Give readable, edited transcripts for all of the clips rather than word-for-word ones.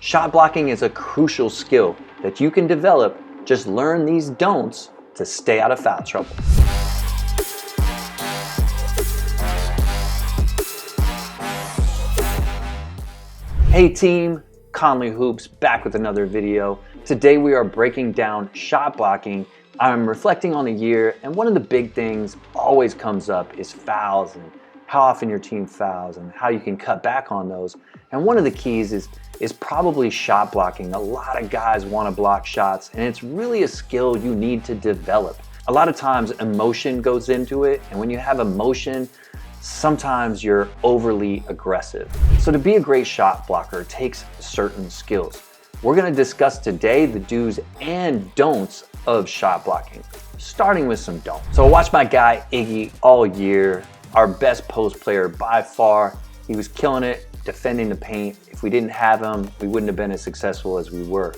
Shot blocking is a crucial skill that you can develop. Just learn these don'ts to stay out of foul trouble. Hey team, Conley Hoops back with another video. Today we are breaking down shot blocking. I'm reflecting on the year, and one of the big things always comes up is fouls and how often your team fouls and how you can cut back on those. And one of the keys is probably shot blocking. A lot of guys want to block shots, and it's really a skill you need to develop. A lot of times emotion goes into it, and when you have emotion, sometimes you're overly aggressive. So to be a great shot blocker takes certain skills. We're going to discuss today the do's and don'ts of shot blocking, starting with some don'ts. So I watched my guy Iggy all year, our best post player by far. He was killing it, defending the paint. If we didn't have him, we wouldn't have been as successful as we were.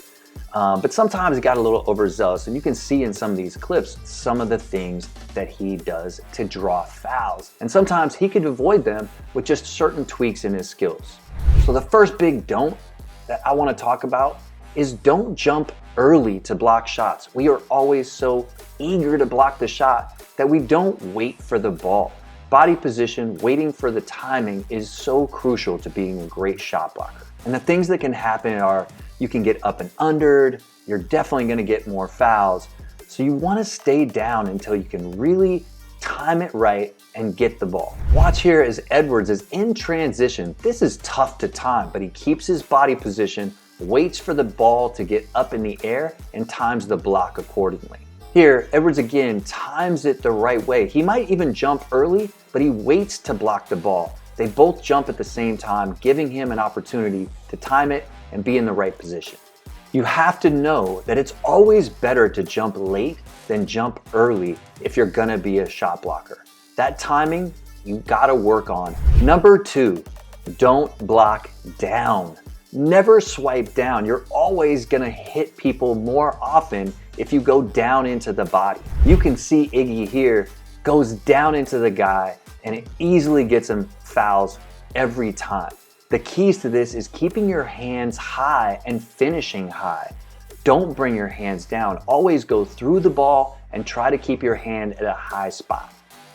But sometimes he got a little overzealous, and you can see in some of these clips some of the things that he does to draw fouls. And sometimes he could avoid them with just certain tweaks in his skills. So the first big don't that I want to talk about is don't jump early to block shots. We are always so eager to block the shot that we don't wait for the ball. Body position, waiting for the timing is so crucial to being a great shot blocker. And the things that can happen are you can get up and undered, you're definitely going to get more fouls. So you want to stay down until you can really time it right and get the ball. Watch here as Edwards is in transition. This is tough to time, but he keeps his body position, waits for the ball to get up in the air, and times the block accordingly. Here, Edwards again times it the right way. He might even jump early, but he waits to block the ball. They both jump at the same time, giving him an opportunity to time it and be in the right position. You have to know that it's always better to jump late than jump early if you're gonna be a shot blocker. That timing, you gotta work on. Number 2, don't block down. Never swipe down. You're always gonna hit people more often if you go down into the body. You can see Iggy here goes down into the guy, and it easily gets him fouls every time. The keys to this is keeping your hands high and finishing high. Don't bring your hands down. Always go through the ball and try to keep your hand at a high spot.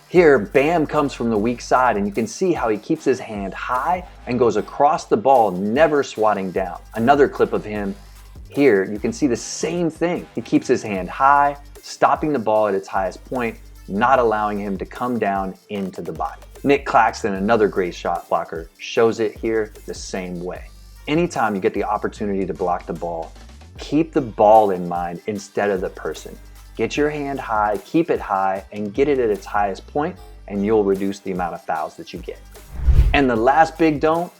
Here, Bam comes from the weak side, and you can see how he keeps his hand high and goes across the ball, never swatting down. Another clip of him here, you can see the same thing. He keeps his hand high, stopping the ball at its highest point, not allowing him to come down into the body. Nick Claxton, another great shot blocker, shows it here the same way. Anytime you get the opportunity to block the ball, keep the ball in mind instead of the person. Get your hand high, keep it high, and get it at its highest point, and you'll reduce the amount of fouls that you get. And the last big don't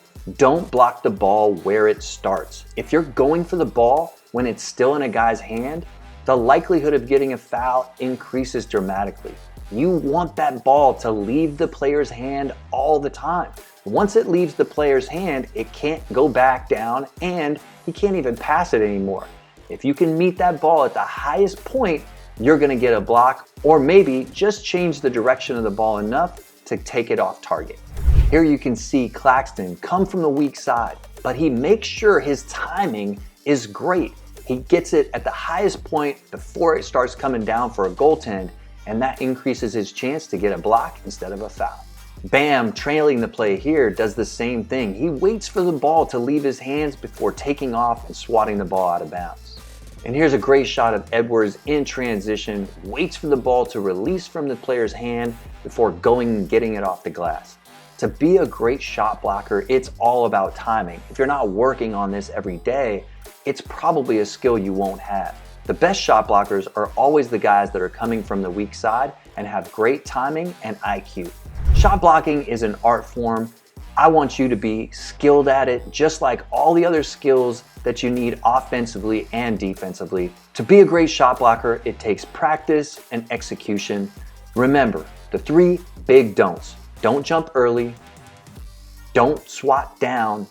block the ball where it starts. If you're going for the ball when it's still in a guy's hand, the likelihood of getting a foul increases dramatically. You want that ball to leave the player's hand all the time. Once it leaves the player's hand, it can't go back down, and he can't even pass it anymore. If you can meet that ball at the highest point, you're gonna get a block, or maybe just change the direction of the ball enough to take it off target. Here you can see Claxton come from the weak side, but he makes sure his timing is great. He gets it at the highest point before it starts coming down for a goaltend, and that increases his chance to get a block instead of a foul. Bam, trailing the play here, does the same thing. He waits for the ball to leave his hands before taking off and swatting the ball out of bounds. And here's a great shot of Edwards in transition, waits for the ball to release from the player's hand before going and getting it off the glass. To be a great shot blocker, it's all about timing. If you're not working on this every day, it's probably a skill you won't have. The best shot blockers are always the guys that are coming from the weak side and have great timing and IQ. Shot blocking is an art form. I want you to be skilled at it, just like all the other skills that you need offensively and defensively. To be a great shot blocker, it takes practice and execution. Remember, the 3 big don'ts. Don't jump early, don't swat down,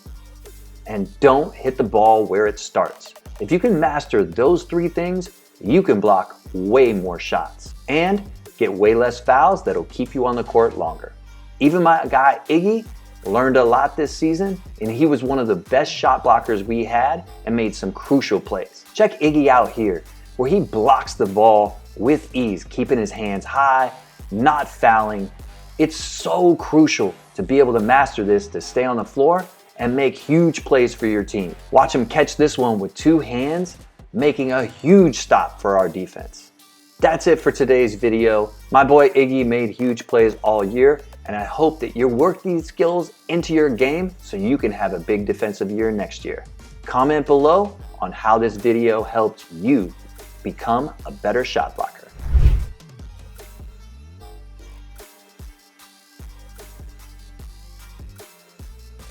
and don't hit the ball where it starts. If you can master those 3 things, you can block way more shots and get way less fouls that'll keep you on the court longer. Even my guy Iggy, learned a lot this season, and he was one of the best shot blockers we had and made some crucial plays. Check Iggy out here, where he blocks the ball with ease, keeping his hands high, not fouling. It's so crucial to be able to master this to stay on the floor and make huge plays for your team. Watch him catch this one with 2 hands, making a huge stop for our defense. That's it for today's video. My boy Iggy made huge plays all year, and I hope that you work these skills into your game so you can have a big defensive year next year. Comment below on how this video helped you become a better shot blocker.